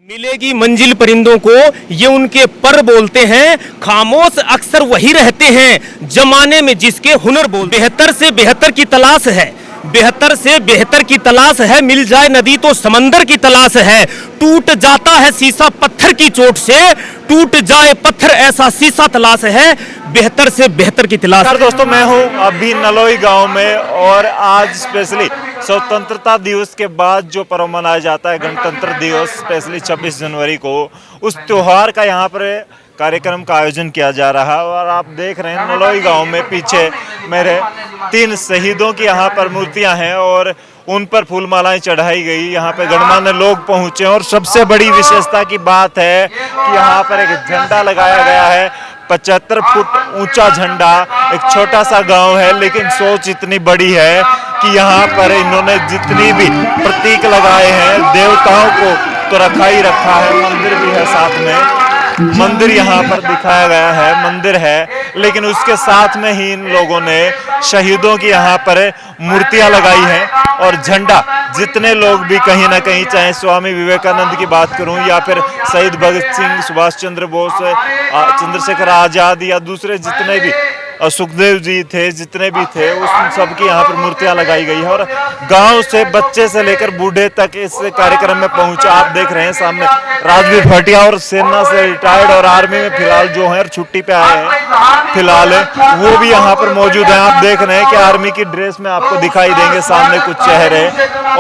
मिलेगी मंजिल परिंदों को, ये उनके पर बोलते हैं। खामोश अक्सर वही रहते हैं जमाने में जिसके हुनर बोल। बेहतर से बेहतर की तलाश है, बेहतर से बेहतर की तलाश है। मिल जाए नदी तो समंदर की तलाश है। टूट जाता है शीशा पत्थर की चोट से, टूट जाए पत्थर ऐसा शीशा तलाश है। बेहतर से बेहतर की तलाश। दोस्तों, मैं हूं अभी नलोई गांव में और आज स्पेशली स्वतंत्रता दिवस के बाद जो पर्व मनाया जाता है गणतंत्र दिवस, स्पेशली 26 जनवरी को, उस त्योहार का यहाँ पर कार्यक्रम का आयोजन किया जा रहा है। और आप देख रहे हैं नलोई गांव में पीछे मेरे 3 शहीदों की यहाँ पर मूर्तियां हैं और उन पर फूलमालाएं चढ़ाई गई। यहाँ पे गणमान्य लोग पहुंचे और सबसे बड़ी विशेषता की बात है कि यहाँ पर एक झंडा लगाया गया है, 75 फुट ऊंचा झंडा। एक छोटा सा गांव है लेकिन सोच इतनी बड़ी है कि यहाँ पर इन्होंने जितनी भी प्रतीक लगाए हैं देवताओं को तो रखा ही रखा है। मंदिर भी है साथ में, मंदिर यहाँ पर दिखाया गया है, मंदिर है, लेकिन उसके साथ में ही इन लोगों ने शहीदों की यहाँ पर मूर्तियां लगाई हैं और झंडा। जितने लोग भी कहीं ना कहीं, चाहे स्वामी विवेकानंद की बात करूं या फिर शहीद भगत सिंह, सुभाष चंद्र बोस, चंद्रशेखर आजाद या दूसरे जितने भी, सुखदेव जी थे, जितने भी थे, उस सबकी यहाँ पर मूर्तियां लगाई गई है। और गांव से बच्चे से लेकर बूढ़े तक इस कार्यक्रम में पहुंचा। आप देख रहे हैं सामने राजवीर भाटिया और सेना से रिटायर्ड और आर्मी में फिलहाल जो है छुट्टी पे आए हैं फिलहाल, वो भी यहाँ पर मौजूद हैं। आप देख रहे हैं कि आर्मी की ड्रेस में आपको दिखाई देंगे सामने कुछ चेहरे।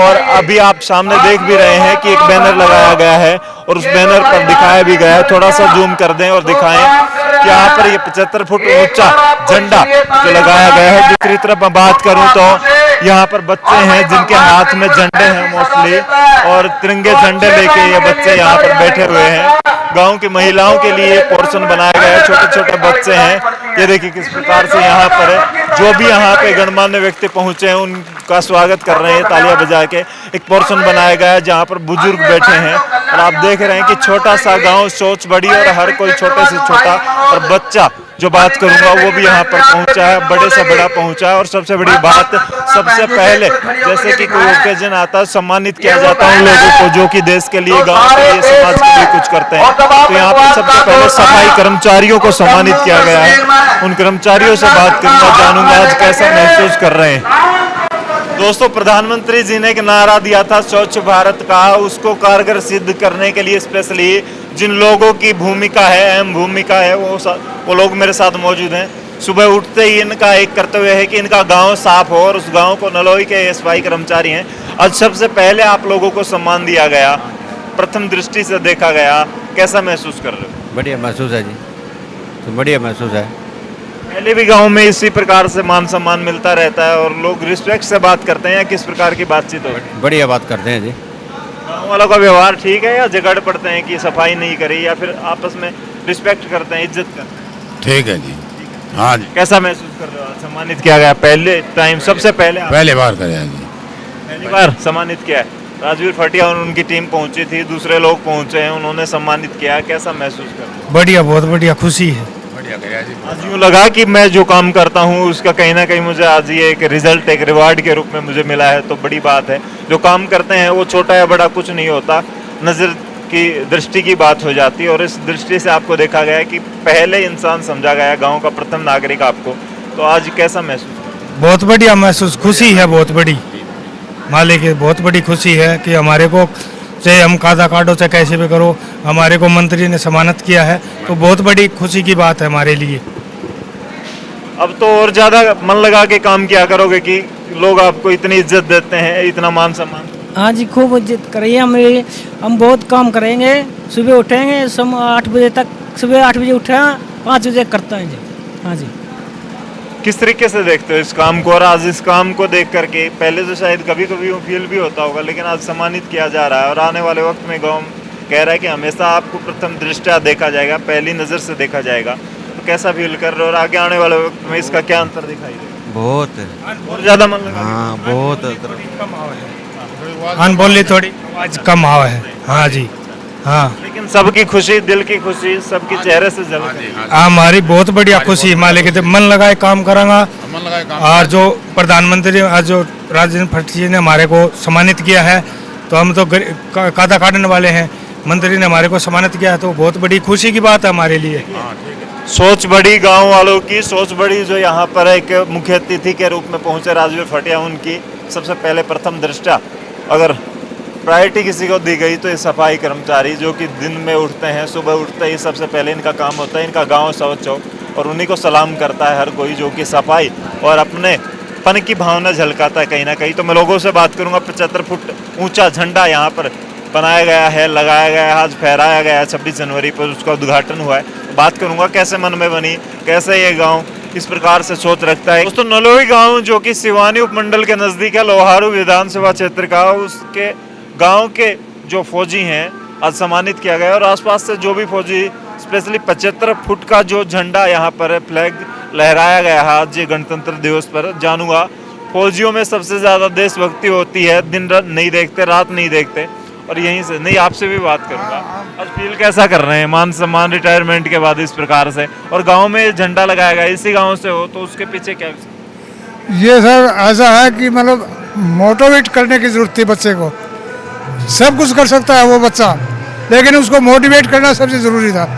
और अभी आप सामने देख भी रहे हैं कि एक बैनर लगाया गया है और उस बैनर पर दिखाया भी गया है। थोड़ा सा जूम कर दें और दिखाएं कि यहाँ पर ये 75 फुट ऊंचा झंडा जो लगाया गया है। दूसरी तरफ मैं बात करूं तो यहाँ पर बच्चे हैं जिनके हाथ में झंडे हैं मोस्टली, और तिरंगे झंडे लेके ये बच्चे यहाँ पर बैठे हुए हैं। गांव की महिलाओं के लिए पोर्शन बनाया गया है, छोटे छोटे बच्चे हैं। ये देखिए किस प्रकार से यहाँ पर जो भी यहाँ पे गणमान्य व्यक्ति पहुंचे हैं उनका स्वागत कर रहे हैं तालियां बजा के। एक पोर्शन बनाया गया है जहाँ पर बुजुर्ग बैठे हैं और आप देख रहे हैं कि छोटा सा गांव, सोच बड़ी और हर कोई छोटे से छोटा और बच्चा जो बात करूंगा वो भी यहाँ पर पहुंचा है, बड़े से बड़ा पहुंचा है। और सबसे बड़ी बात, सबसे पहले जैसे कि कोई ओकेजन आता है सम्मानित किया जाता है उन लोगों को जो कि देश के लिए, गांव के लिए, समाज के लिए कुछ करते हैं। तो यहाँ पर सबसे पहले सफाई कर्मचारियों को सम्मानित किया गया है। उन कर्मचारियों से बात करना जानूंगा आज कैसा महसूस कर रहे हैं। दोस्तों, प्रधानमंत्री जी ने एक नारा दिया था स्वच्छ भारत का, उसको कारगर सिद्ध करने के लिए स्पेशली जिन लोगों की भूमिका है, अहम भूमिका है, वो लोग मेरे साथ मौजूद हैं। सुबह उठते ही इनका एक कर्तव्य है कि इनका गांव साफ हो और उस गांव को नलोई के सफाई कर्मचारी हैं। आज सबसे पहले आप लोगों को सम्मान दिया गया, प्रथम दृष्टि से देखा गया, कैसा महसूस कर रहे हो? बढ़िया महसूस है जी, तो बढ़िया महसूस है। पहले भी गांव में इसी प्रकार से मान सम्मान मिलता रहता है और लोग रिस्पेक्ट से बात करते हैं या किस प्रकार की बातचीत हो? बढ़िया बात करते हैं जी। गाँव वालों का व्यवहार ठीक है या झगड़ पड़ते हैं कि सफाई नहीं करी, या फिर आपस में रिस्पेक्ट करते हैं, इज्जत करते हैं? ठीक है जी, हाँ जी। कैसा महसूस कर रहे हो? सम्मानित किया गया पहले टाइम, सबसे पहले पहले बार करे हैं जी, पहली बार सम्मानित किया है। राजवीर भाटिया और उनकी टीम पहुंची थी, दूसरे लोग पहुंचे हैं, उन्होंने सम्मानित किया। कैसा महसूस कर रहे हो? बढ़िया, बहुत बढ़िया, खुशी है। बढ़िया करे जी। आज यूँ लगा कि मैं जो काम करता हूँ उसका कहीं ना कहीं मुझे आज ये एक रिजल्ट, एक रिवार्ड के रूप में मुझे मिला है, तो बड़ी बात है। जो काम करते हैं वो छोटा या बड़ा कुछ नहीं होता, नजर की दृष्टि की बात हो जाती है। और इस दृष्टि से आपको देखा गया कि पहले इंसान समझा गया, गांव का प्रथम नागरिक आपको। तो आज कैसा महसूस? बहुत बढ़िया महसूस, खुशी है बहुत बड़ी, मालिक की बहुत बड़ी खुशी है कि हमारे को, चाहे हम कादा काटो चाहे कैसे भी करो, हमारे को मंत्री ने सम्मानित किया है, तो बहुत बड़ी खुशी की बात है हमारे लिए। अब तो और ज्यादा मन लगा के काम किया करोगे कि लोग आपको इतनी इज्जत देते हैं, इतना मान सम्मान? हाँ जी, खूब इज्जत करिए। हम बहुत काम करेंगे, सुबह उठेंगे 8 बजे तक, सुबह 8 बजे उठे 5 बजे करते हैं जी। हाँ जी। किस तरीके से देखते हो इस काम को? और आज इस काम को देख करके, पहले तो शायद कभी कभी फील भी होता होगा, लेकिन आज सम्मानित किया जा रहा है और आने वाले वक्त में गाँव कह रहा है कि हमेशा आपको प्रथम दृष्टया देखा जाएगा, पहली नज़र से देखा जाएगा। तो कैसा फील कर रहे हो और आगे आने वाले वक्त में इसका क्या अंतर दिखाई देगा? बहुत और ज़्यादा मन लगा? हाँ, बहुत अनबोली थोड़ी आवाज कम आवा है। हाँ जी, हाँ। लेकिन सबकी खुशी, दिल की खुशी सबके चेहरे से झलक रही है। हमारी बहुत बढ़िया खुशी, मालिक मन लगाए काम करांगा। और जो प्रधानमंत्री आज जो राजेंद्र भाटिया जी ने हमारे को सम्मानित किया है, तो हम तो कादा काटने वाले हैं, मंत्री ने हमारे को सम्मानित किया है, तो बहुत बड़ी खुशी की बात है हमारे लिए। सोच बड़ी गांव वालों की, सोच बड़ी जो यहाँ पर एक मुख्य अतिथि के रूप में पहुंचे राजवीर फटिया, उनकी सबसे पहले प्रथम दृष्टया अगर प्रायोरिटी किसी को दी गई तो ये सफाई कर्मचारी जो कि दिन में उठते हैं, सुबह उठते ही सबसे पहले इनका काम होता है इनका गांव स्वच्छ हो, और उन्हीं को सलाम करता है हर कोई जो कि सफाई और अपने पन की भावना झलकाता है कहीं ना कहीं। तो मैं लोगों से बात करूंगा। 75 फुट ऊंचा झंडा यहाँ पर बनाया गया है, लगाया गया है, आज फहराया गया है 26 जनवरी पर, उसका उद्घाटन हुआ है। बात करूंगा कैसे मन में बनी, कैसे ये गांव इस प्रकार से सोच रखता है। दोस्तों, नलोई गांव जो कि सिवानी उपमंडल के नजदीक है, लोहारू विधानसभा क्षेत्र का, उसके गांव के जो फौजी हैं आज सम्मानित किया गया, और आसपास से जो भी फौजी स्पेशली 75 फुट का जो झंडा यहाँ पर फ्लैग लहराया गया है आज ये गणतंत्र दिवस पर। जानूंगा फौजियों में सबसे ज्यादा देशभक्ति होती है, दिन रात नहीं देखते, रात नहीं देखते, और यहीं से नहीं आपसे भी बात करूंगा। आज फील कैसा कर रहे हैं मान सम्मान रिटायरमेंट के बाद इस प्रकार से, और गांव में झंडा लगाया गया, इसी गांव से हो तो उसके पीछे क्या? ये सर ऐसा है कि मतलब मोटिवेट करने की जरूरत थी बच्चे को। सब कुछ कर सकता है वो बच्चा, लेकिन उसको मोटिवेट करना सबसे ज़रूरी था।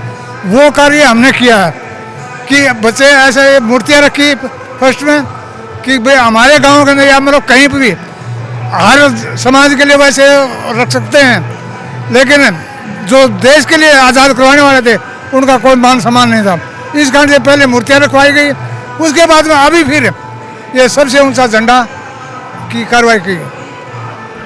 वो कार्य हमने किया है कि बच्चे ऐसे मूर्तियाँ रखी फर्स्ट में कि भाई हमारे गांव के अंदर या मतलब कहीं पर भी हर समाज के लिए वैसे रख सकते हैं, लेकिन जो देश के लिए आज़ाद करवाने वाले थे उनका कोई मान सम्मान नहीं था। इस कारण से पहले मूर्तियाँ रखवाई गई, उसके बाद में अभी फिर ये सबसे ऊंचा झंडा की कार्रवाई की।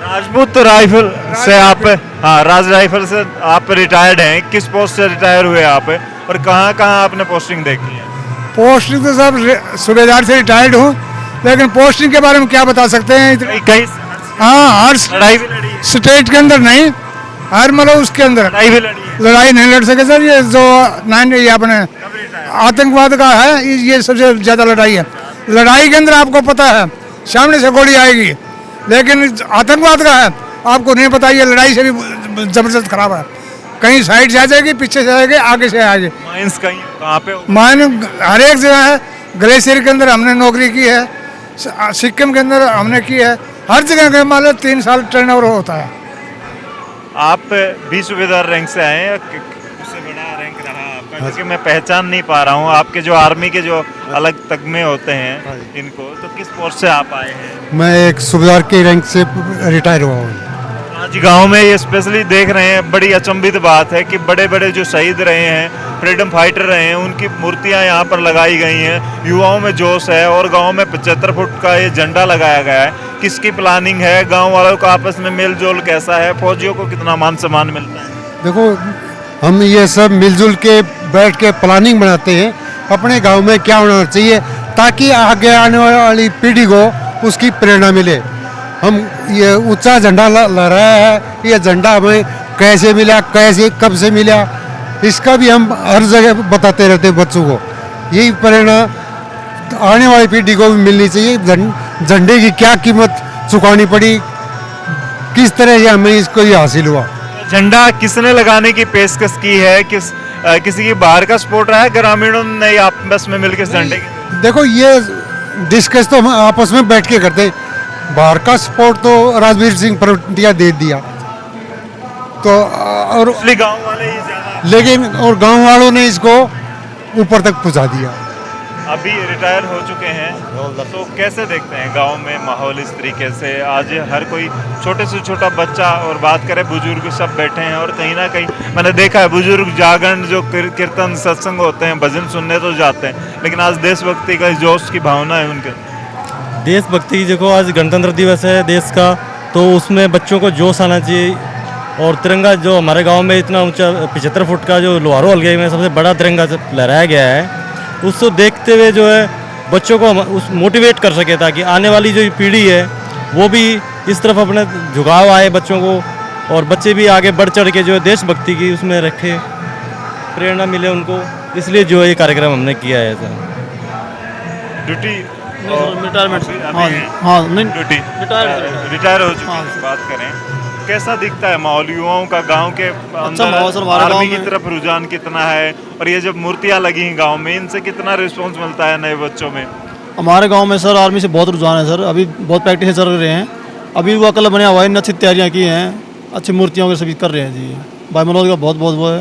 राजपूत राइफल से आप, हाँ, राज राइफल से आप रिटायर्ड हैं, किस पोस्ट से रिटायर हुए आप, और कहाँ कहाँ आपने पोस्टिंग देखी है? पोस्टिंग तो सब सूबेदार से रिटायर्ड हूँ, लेकिन पोस्टिंग के बारे में क्या बता सकते हैं? कहीं हाँ, हर लड़ाई भी लड़ी है? स्टेट के अंदर नहीं, हर मतलब उसके अंदर लड़ाई भी लड़ी है? लड़ाई नहीं लड़ सके सर। ये जो ये अपने आतंकवाद का है, ये सबसे ज़्यादा लड़ाई है। लड़ाई के अंदर आपको पता है सामने से गोली आएगी, लेकिन आतंकवाद का है आपको नहीं पता, ये लड़ाई से भी जबरदस्त खराब है। कहीं साइड से आ जाएगी, पीछे से आएगी, आगे से आएगी। माइंस कहाँ पे? माइन हर एक जगह है। ग्लेशियर के अंदर हमने नौकरी की है, सिक्किम के अंदर हमने की है, हर जगह के मान लो 3 साल टर्नओवर होता है। आप भी सूबेदार रैंक से आए हैं, उससे बड़ा रैंक रहा आपका, क्योंकि मैं पहचान नहीं पा रहा हूँ आपके जो आर्मी के जो अलग तगमे होते हैं इनको, तो किस पोस्ट से आप आए हैं? मैं एक सूबेदार के रैंक से रिटायर हुआ हूँ। आज गांव में ये स्पेशली देख रहे हैं, बड़ी अचंभित बात है कि बड़े बड़े जो शहीद रहे हैं, फ्रीडम फाइटर रहे हैं, उनकी मूर्तियां यहाँ पर लगाई गई हैं। युवाओं में जोश है, और गांव में 75 फुट का ये झंडा लगाया गया है। किसकी प्लानिंग है? गांव वालों का आपस में मेल जोल कैसा है? फौजियों को कितना मान सम्मान मिलता है? देखो, हम ये सब मिलजुल के बैठ के प्लानिंग बनाते हैं अपने गांव में क्या होना चाहिए, ताकि आगे आने वाली पीढ़ी को उसकी प्रेरणा मिले। हम ये ऊंचा झंडा लहराया है, ये झंडा हमें कैसे मिला, कैसे कब से मिला, इसका भी हम हर जगह बताते रहते हैं बच्चों को। यही प्रेरणा आने वाली पीढ़ी को भी मिलनी चाहिए। झंडे की क्या कीमत चुकानी पड़ी, किस तरह से हमें इसको ये हासिल हुआ। झंडा किसने लगाने की पेशकश की है? किसी की बाहर का सपोर्ट रहा है, ग्रामीणों ने आपस में मिलकर झंडे की? देखो, ये डिस्कस तो हम आपस में बैठ के करते हैं। बाहर का सपोर्ट तो राजवीर सिंह परवटिया दे दिया, तो और गांव वाले ही ज्यादा, लेकिन और गांव वालों ने इसको ऊपर तक पहुंचा दिया। अभी रिटायर हो चुके हैं, तो कैसे देखते हैं गांव में माहौल इस तरीके से? आज हर कोई छोटे से छोटा बच्चा, और बात करें बुजुर्ग, सब बैठे हैं, और कहीं ना कहीं मैंने देखा है बुजुर्ग जागरण जो कीर्तन सत्संग होते हैं, भजन सुनने तो जाते हैं, लेकिन आज देशभक्ति का जोश की भावना है उनके। देशभक्ति, देखो आज गणतंत्र दिवस है देश का, तो उसमें बच्चों को जोश आना चाहिए। और तिरंगा जो हमारे गांव में इतना ऊंचा 75 फुट का जो लोहारू हलके में सबसे बड़ा तिरंगा लहराया गया है, उसको देखते हुए जो है बच्चों को उस मोटिवेट कर सके, ताकि आने वाली जो पीढ़ी है वो भी इस तरफ अपने झुकाव आए बच्चों को, और बच्चे भी आगे बढ़ चढ़ के जो है देशभक्ति की उसमें रखे, प्रेरणा मिले उनको। इसलिए जो है ये कार्यक्रम हमने किया है सर। ड्यूटी रिटायरमेंट, रिटायर हो चुके हैं। बात करें, कैसा दिखता है माहौल युवाओं का गांव के अंदर? आर्मी की तरफ रुझान कितना है, और ये जब मूर्तियां लगी हैं गांव में, इनसे कितना रिस्पॉन्स मिलता है नए बच्चों में? हमारे गांव में सर आर्मी से बहुत रुझान है सर, अभी बहुत प्रैक्टिस चल रहे हैं। अभी वो क्लब बना हुआ है, अच्छी तैयारियां की हैं, अच्छी मूर्तियों के सभी कर रहे हैं जी। भाई मनोज का बहुत बहुत वो है,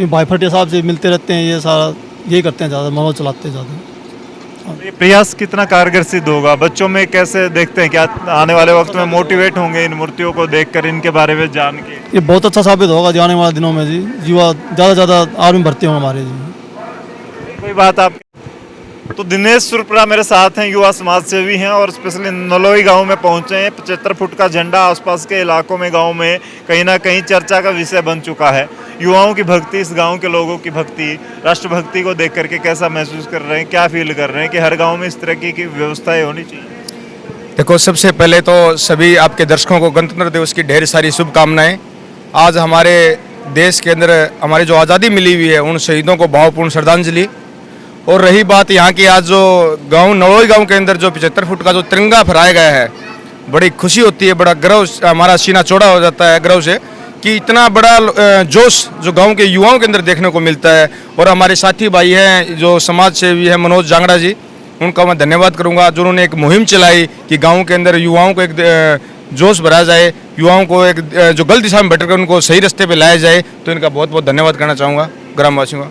ये भाई फटिया साहब से मिलते रहते हैं, ये सारा यही करते हैं, ज़्यादा मनोज चलाते हैं ज़्यादा। ये प्रयास कितना कारगर सिद्ध होगा? बच्चों में कैसे देखते हैं, क्या आने वाले वक्त में मोटिवेट होंगे इन मूर्तियों को देखकर, इनके बारे में जान के? ये बहुत अच्छा साबित होगा जी आने वाले दिनों में जी, युवा ज़्यादा ज़्यादा आर्मी भर्ती होंगे हमारे जी। कोई बात आप तो दिनेश सुरपुरा मेरे साथ हैं, युवा समाज सेवी हैं और स्पेशली नलोई गांव में पहुंचे हैं। 75 फुट का झंडा आसपास के इलाकों में, गांव में कहीं ना कहीं चर्चा का विषय बन चुका है। युवाओं की भक्ति, इस गांव के लोगों की भक्ति, राष्ट्रभक्ति को देख करके कैसा महसूस कर रहे हैं, क्या फील कर रहे हैं कि हर गाँव में इस तरह की व्यवस्थाएं होनी चाहिए? देखो, सबसे पहले तो सभी आपके दर्शकों को गणतंत्र दिवस की ढेर सारी शुभकामनाएं। आज हमारे देश के अंदर हमारी जो आज़ादी मिली हुई है, उन शहीदों को भावपूर्ण श्रद्धांजलि। और रही बात यहाँ की, आज जो गांव नलोई गांव के अंदर जो 75 फुट का जो तिरंगा फहराया गया है, बड़ी खुशी होती है, बड़ा गर्व, हमारा सीना चौड़ा हो जाता है गर्व से कि इतना बड़ा जोश जो गांव के युवाओं के अंदर देखने को मिलता है। और हमारे साथी भाई हैं जो समाज सेवी हैं, मनोज जांगड़ा जी, उनका मैं धन्यवाद करूँगा जो उन्होंने एक मुहिम चलाई कि गाँव के अंदर युवाओं को एक जोश भरा जाए, युवाओं को एक जो गलत दिशा में भटकर उनको सही रास्ते पे लाया जाए। तो इनका बहुत बहुत धन्यवाद करना चाहूँगा ग्रामवासियों का।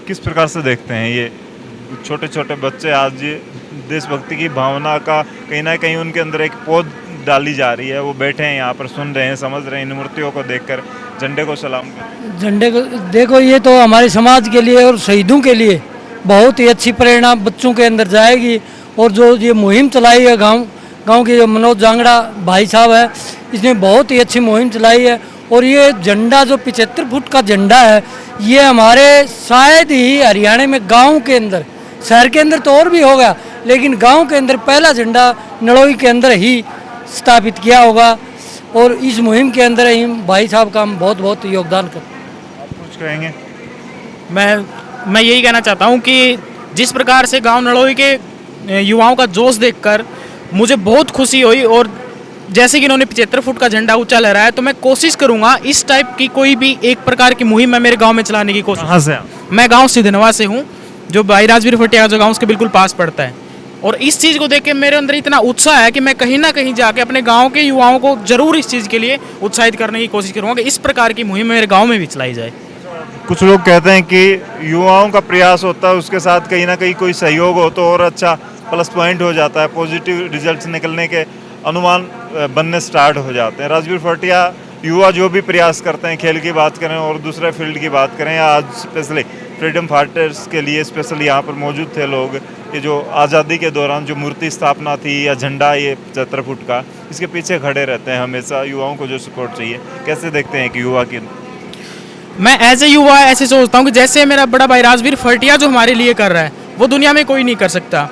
किस प्रकार से देखते हैं ये छोटे छोटे बच्चे आज ये देशभक्ति की भावना का कहीं ना कहीं उनके अंदर एक पौध डाली जा रही है, वो बैठे हैं यहाँ पर, सुन रहे हैं, समझ रहे हैं, इन मूर्तियों को देखकर झंडे को सलाम कर। झंडे को देखो, ये तो हमारे समाज के लिए और शहीदों के लिए बहुत ही अच्छी प्रेरणा बच्चों के अंदर जाएगी। और जो ये मुहिम चलाई है गांव के जो मनोज जांगड़ा भाई साहब है, इसने बहुत ही अच्छी मुहिम चलाई है। और ये झंडा जो 75 फुट का झंडा है, ये हमारे शायद ही हरियाणा में गांव के अंदर, शहर के अंदर तो और भी होगा, लेकिन गांव के अंदर पहला झंडा नलोई के अंदर ही स्थापित किया होगा। और इस मुहिम के अंदर ही भाई साहब का हम बहुत बहुत योगदान करते हैं। आप कुछ कहेंगे? मैं यही कहना चाहता हूं कि जिस प्रकार से गांव नलोई के युवाओं का जोश देखकर मुझे बहुत खुशी हुई, और जैसे कि इन्होंने 75 फुट का झंडा ऊंचा लहराया, तो मैं कोशिश करूंगा इस टाइप की कोई भी एक प्रकार की मुहिम मैं मेरे गांव में चलाने की कोशिश। कहाँ से आप? मैं गांव सिद्धनवा से हूं, जो भाई राजवीर फटिया जो गांव उसके बिल्कुल पास पड़ता है। और इस चीज़ को देख के मेरे अंदर इतना उत्साह है कि मैं कहीं ना कहीं जाके अपने गांव के युवाओं को जरूर इस चीज़ के लिए उत्साहित करने की कोशिश करूंगा कि इस प्रकार की मुहिम मेरे गाँव में भी चलाई जाए। कुछ लोग कहते हैं कि युवाओं का प्रयास होता है, उसके साथ कहीं ना कहीं कोई सहयोग हो तो और अच्छा प्लस पॉइंट हो जाता है, पॉजिटिव रिजल्ट्स निकलने के अनुमान बनने स्टार्ट हो जाते हैं। राजवीर फटिया युवा जो भी प्रयास करते हैं, खेल की बात करें और दूसरे फील्ड की बात करें, आज स्पेशली फ्रीडम फाइटर्स के लिए स्पेशली यहाँ पर मौजूद थे लोग। ये जो आज़ादी के दौरान जो मूर्ति स्थापना थी या झंडा ये 75 फुट का, इसके पीछे खड़े रहते हैं हमेशा। युवाओं को जो सपोर्ट चाहिए, कैसे देखते हैं कि युवा की? मैं एज ए युवा ऐसे सोचता हूँ कि जैसे मेरा बड़ा भाई राजवीर फटिया जो हमारे लिए कर रहा है, वो दुनिया में कोई नहीं कर सकता।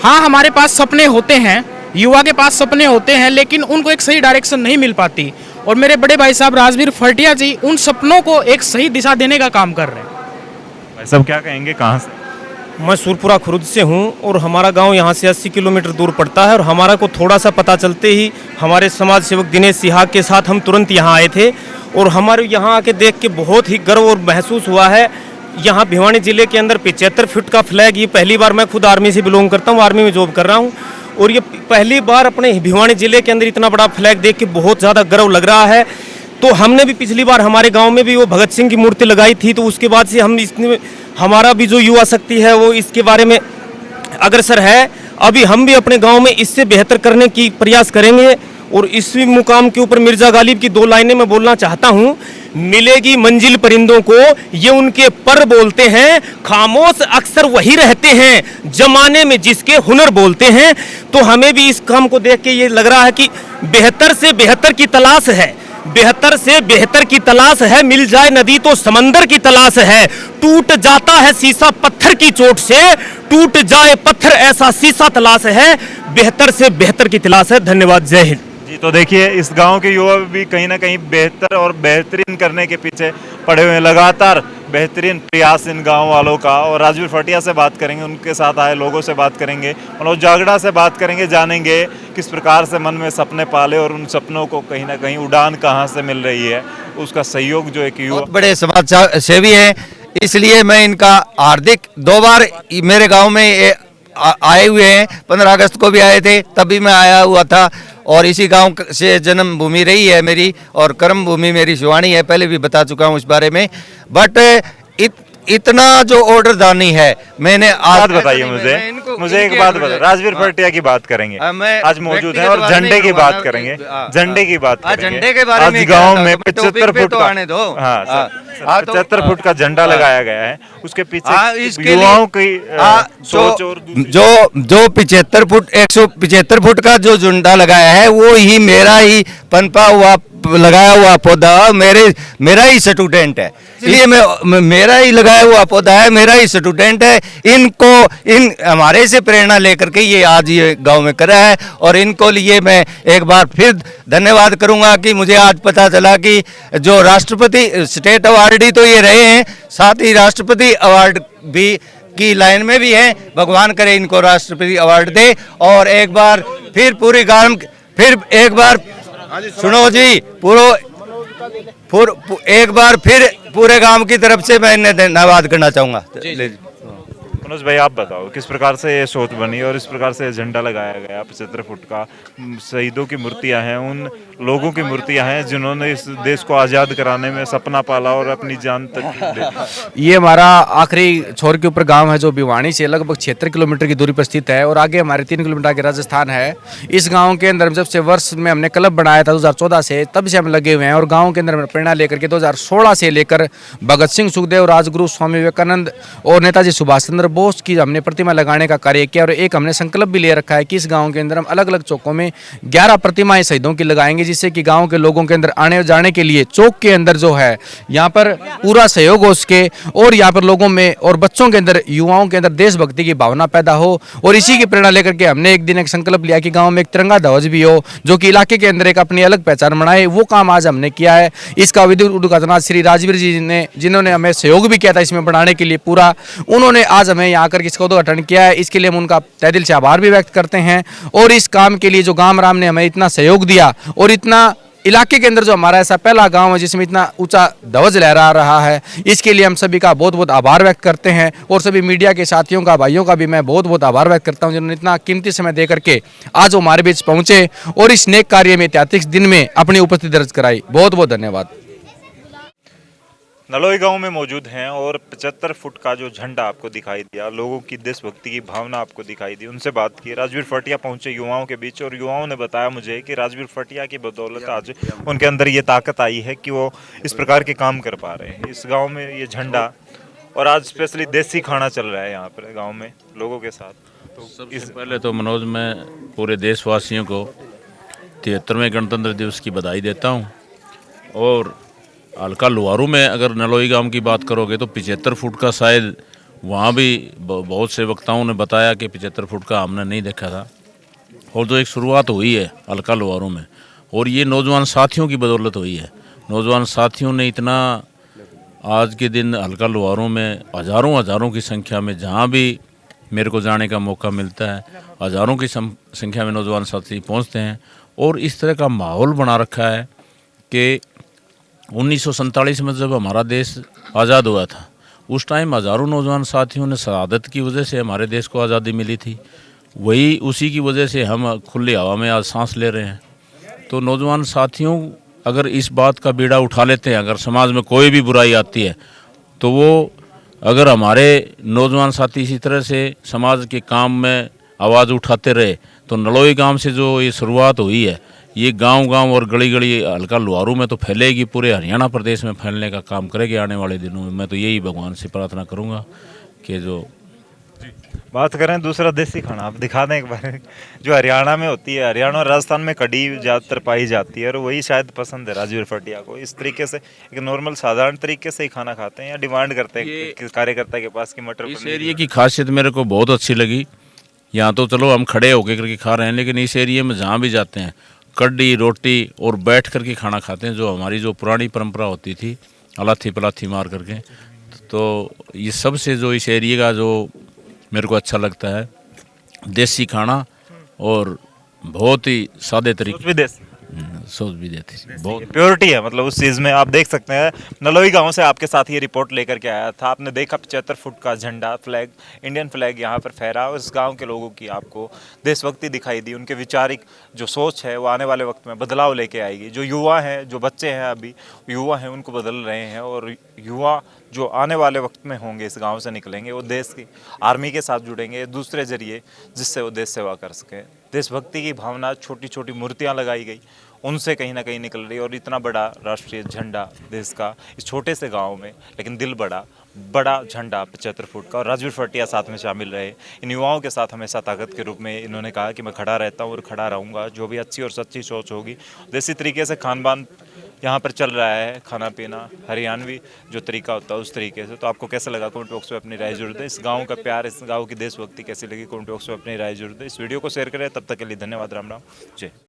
हाँ, हमारे पास सपने होते हैं, युवा के पास सपने होते हैं, लेकिन उनको एक सही डायरेक्शन नहीं मिल पाती। और मेरे बड़े भाई साहब राजवीर फटिया जी उन सपनों को एक सही दिशा देने का काम कर रहे हैं। भाई साहब क्या कहेंगे, कहाँ से? मैं सुरपुरा खुर्द से हूँ और हमारा गांव यहाँ से 80 किलोमीटर दूर पड़ता है। और हमारा को थोड़ा सा पता चलते ही हमारे समाज सेवक दिनेश सिहाग के साथ हम तुरंत यहाँ आए थे और हमारे यहाँ आके देख के बहुत ही गर्व और महसूस हुआ है। यहाँ भिवानी जिले के अंदर 75 फुट का फ्लैग, ये पहली बार, मैं खुद आर्मी से बिलोंग करता हूँ, आर्मी में जॉब कर रहा हूँ, और ये पहली बार अपने भिवानी जिले के अंदर इतना बड़ा फ्लैग देख के बहुत ज़्यादा गर्व लग रहा है। तो हमने भी पिछली बार हमारे गांव में भी वो भगत सिंह की मूर्ति लगाई थी, तो उसके बाद से हम इसमें हमारा भी जो युवा शक्ति है वो इसके बारे में अग्रसर है। अभी हम भी अपने गांव में इससे बेहतर करने की प्रयास करेंगे। और इसी मुकाम के ऊपर मिर्जा गालिब की 2 लाइनें मैं बोलना चाहता हूँ। मिलेगी मंजिल परिंदों को, ये उनके पर बोलते हैं, खामोश अक्सर वही रहते हैं, जमाने में जिसके हुनर बोलते हैं। तो हमें भी इस काम को देख के ये लग रहा है कि बेहतर से बेहतर की तलाश है, बेहतर से बेहतर की तलाश है, मिल जाए नदी तो समंदर की तलाश है। टूट जाता है शीशा पत्थर की चोट से, टूट जाए पत्थर ऐसा शीशा तलाश है, बेहतर से बेहतर की तलाश है। धन्यवाद, जय हिंद जी। तो देखिए, इस गांव के युवा भी कहीं ना कहीं बेहतर और बेहतरीन करने के पीछे पड़े हुए हैं, लगातार बेहतरीन प्रयास इन गांव वालों का। और राजवीर फटिया से बात करेंगे, उनके साथ आए लोगों से बात करेंगे, मनोज जागड़ा से बात करेंगे, जानेंगे किस प्रकार से मन में सपने पाले और उन सपनों को कहीं ना कहीं उड़ान कहाँ से मिल रही है, उसका सहयोग जो एक युवा। बहुत बड़े समाज सेवी हैं, इसलिए मैं इनका हार्दिक 2 बार मेरे गाँव में आए हुए हैं। 15 अगस्त को भी आए थे, तभी मैं आया हुआ था और इसी गांव से जन्मभूमि रही है मेरी और कर्म भूमि मेरी शिवानी है, पहले भी बता चुका हूं इस बारे में। बट इतना जो ऑर्डरदानी है, मैंने बात बताइए मुझे एक बात बताइए, राजवीर फटिया की बात करेंगे, आज मौजूद है और झंडे की बात करेंगे, झंडे की बात करेंगे। झंडे के बारे में आज गांव में 75 फुट का, आने दो। हाँ 75 फुट का झंडा लगाया गया है, उसके पीछे युवाओं की सोच और जो 75 फुट 175 फुट का जो झंडा लगाया है वो ही मेरा ही पनपा हुआ लगाया हुआ पौधा मेरा ही स्टूडेंट है, इसलिए मैं मेरा ही लगाया हुआ पौधा है, मेरा ही स्टूडेंट है। इन हमारे से प्रेरणा लेकर के ये आज ये गांव में करा है और इनको लिए मैं एक बार फिर धन्यवाद करूंगा कि मुझे आज पता चला कि जो राष्ट्रपति स्टेट अवार्डी तो ये रहे हैं, साथ ही राष्ट्रपति अवार्ड भी की लाइन में भी है। भगवान करे इनको राष्ट्रपति अवार्ड दे। और एक बार फिर पूरी गांव फिर एक बार सुनो जी एक बार फिर पूरे गांव की तरफ से मैं इन्हें धन्यवाद करना चाहूंगा। मनोज भाई आप बताओ किस प्रकार से ये सोच बनी और इस प्रकार से झंडा लगाया गया 75 फुट का। शहीदों की मूर्तियां हैं, उन लोगों की मूर्तियां हैं जिन्होंने इस देश को आज़ाद कराने में सपना पाला और अपनी जान तक दे। ये हमारा आखिरी छोर के ऊपर गांव है जो भिवानी से लगभग 76 किलोमीटर की दूरी पर स्थित है और आगे हमारे 3 किलोमीटर आगे राजस्थान है। इस गांव के अंदर जब से वर्ष में हमने क्लब बनाया था 2014 से, तब से हम लगे हुए हैं और गांव के अंदर प्रेरणा लेकर के 2016 से लेकर भगत सिंह, सुखदेव, राजगुरु, स्वामी विवेकानंद और नेताजी सुभाष चंद्र बोस की हमने प्रतिमा लगाने का कार्य किया। और एक हमने संकल्प भी ले रखा है कि इस गाँव के अंदर हम अलग अलग चौकों में 11 प्रतिमाएं शहीदों की लगाएंगे, जिससे कि गाँव के लोगों के अंदर आने जाने के लिए चौक के अंदर जो है यहाँ पर पूरा सहयोग हो सके और यहाँ पर लोगों में और बच्चों के अंदर, युवाओं के अंदर देशभक्ति की भावना पैदा हो। और इसी की प्रेरणा लेकर के हमने एक दिन एक संकल्प लिया कि गांव में एक तिरंगा ध्वज भी हो जो कि इलाके के अंदर एक अपनी अलग पहचान बनाए। वो काम आज हमने किया है। इसका विधिवत उद्घाटन श्री राजवीर जी ने, जिन्होंने हमें सहयोग भी किया था इसमें बनाने के लिए पूरा, उन्होंने आज हमें यहाँ आकर इसका उद्घाटन किया है। इसके लिए हम उनका तहे दिल से आभार भी व्यक्त करते हैं। और इस काम के लिए जो गांव राम ने हमें इतना सहयोग दिया और इतना इलाके के अंदर जो हमारा ऐसा पहला गांव है जिसमें इतना ऊंचा ध्वज लहरा रहा है, इसके लिए हम सभी का बहुत बहुत आभार व्यक्त करते हैं। और सभी मीडिया के साथियों का, भाइयों का भी मैं बहुत बहुत आभार व्यक्त करता हूं जिन्होंने इतना कीमती समय दे करके आज वो हमारे बीच पहुंचे और इस नेक कार्य में ऐतिहासिक दिन में अपनी उपस्थिति दर्ज कराई। बहुत बहुत धन्यवाद। नलोई गांव में मौजूद हैं और 75 फुट का जो झंडा आपको दिखाई दिया, लोगों की देशभक्ति की भावना आपको दिखाई दी, उनसे बात की। राजवीर फटिया पहुंचे युवाओं के बीच और युवाओं ने बताया मुझे कि राजवीर फटिया की बदौलत आज उनके अंदर ये ताकत आई है कि वो इस प्रकार के काम कर पा रहे हैं। इस गाँव में ये झंडा और आज स्पेशली देसी खाना चल रहा है यहाँ पर गाँव में लोगों के साथ। तो सबसे पहले तो मनोज, मैं पूरे देशवासियों को 73वें गणतंत्र दिवस की बधाई देता हूँ। और हल्का लुहारू में अगर नलोई गांव की बात करोगे तो 75 फुट का शायद वहाँ भी बहुत से वक्ताओं ने बताया कि 75 फुट का हमने नहीं देखा था। और जो एक शुरुआत हुई है हल्का लुहारू में, और ये नौजवान साथियों की बदौलत हुई है। नौजवान साथियों ने इतना आज के दिन हल्का लुहारू में हज़ारों की संख्या में, जहाँ भी मेरे को जाने का मौका मिलता है, हज़ारों की संख्या में नौजवान साथी पहुँचते हैं। और इस तरह का माहौल बना रखा है कि 1947 में जब हमारा देश आज़ाद हुआ था, उस टाइम हज़ारों नौजवान साथियों ने शहादत की वजह से हमारे देश को आज़ादी मिली थी। वही उसी की वजह से हम खुली हवा में आज सांस ले रहे हैं। तो नौजवान साथियों अगर इस बात का बीड़ा उठा लेते हैं, अगर समाज में कोई भी बुराई आती है तो वो, अगर हमारे नौजवान साथी इसी तरह से समाज के काम में आवाज़ उठाते रहे तो नलोई गांव से जो ये शुरुआत हुई है, ये गांव और गली हल्का लुहारू में तो फैलेगी, पूरे हरियाणा प्रदेश में फैलने का काम करेगी आने वाले दिनों में। मैं तो यही भगवान से प्रार्थना करूंगा कि जो बात करें दूसरा देसी खाना, आप दिखा दें एक बार, जो हरियाणा में होती है। हरियाणा और राजस्थान में कढ़ी ज़्यादातर पाई जाती है और वही शायद पसंद है राजवीर फटिया को। इस तरीके से एक नॉर्मल साधारण तरीके से ही खाना खाते हैं या डिमांड करते हैं कार्यकर्ता के पास की मटर पनीर? इस एरिया की खासियत मेरे को बहुत अच्छी लगी। यहाँ तो चलो हम खड़े होकर करके खा रहे हैं, लेकिन इस एरिया में जहाँ भी जाते हैं कढ़ी रोटी और बैठ करके खाना खाते हैं, जो हमारी जो पुरानी परंपरा होती थी अलाथी पलाथी मार करके। तो ये सबसे जो इस एरिया का जो मेरे को अच्छा लगता है, देसी खाना और बहुत ही सादे तरीके, सोच भी देती थी बहुत। प्योरिटी है मतलब उस चीज़ में। आप देख सकते हैं नलोई गांव से आपके साथ ये रिपोर्ट लेकर के आया था। आपने देखा 75 फुट का झंडा फ्लैग, इंडियन फ्लैग यहाँ पर फहरा। उस गांव के लोगों की आपको देशभक्ति दिखाई दी। उनके वैचारिक जो सोच है वो आने वाले वक्त में बदलाव लेके आएगी। जो युवा हैं, जो बच्चे हैं, अभी युवा हैं, उनको बदल रहे हैं। और युवा जो आने वाले वक्त में होंगे इस गांव से निकलेंगे, वो देश की आर्मी के साथ जुड़ेंगे दूसरे जरिए, जिससे वो देश सेवा कर सकें। देशभक्ति की भावना, छोटी छोटी मूर्तियां लगाई गई, उनसे कहीं ना कहीं निकल रही। और इतना बड़ा राष्ट्रीय झंडा देश का इस छोटे से गांव में, लेकिन दिल बड़ा झंडा 75 फुट का। और राजवीर फटिया साथ में शामिल रहे। इन युवाओं के साथ हमेशा ताकत के रूप में इन्होंने कहा कि मैं खड़ा रहता हूँ और खड़ा रहूँगा। जो भी अच्छी और सच्ची सोच होगी, देसी तरीके से खान पान यहाँ पर चल रहा है, खाना पीना हरियाणवी जो तरीका होता है उस तरीके से। तो आपको कैसा लगा कमेंट बॉक्स में अपनी राय जरूर दें। इस गांव का प्यार, इस गांव की देशभक्ति कैसी लगी कमेंट बॉक्स में अपनी राय जरूर दें। इस वीडियो को शेयर करें। तब तक के लिए धन्यवाद। राम राम, जय।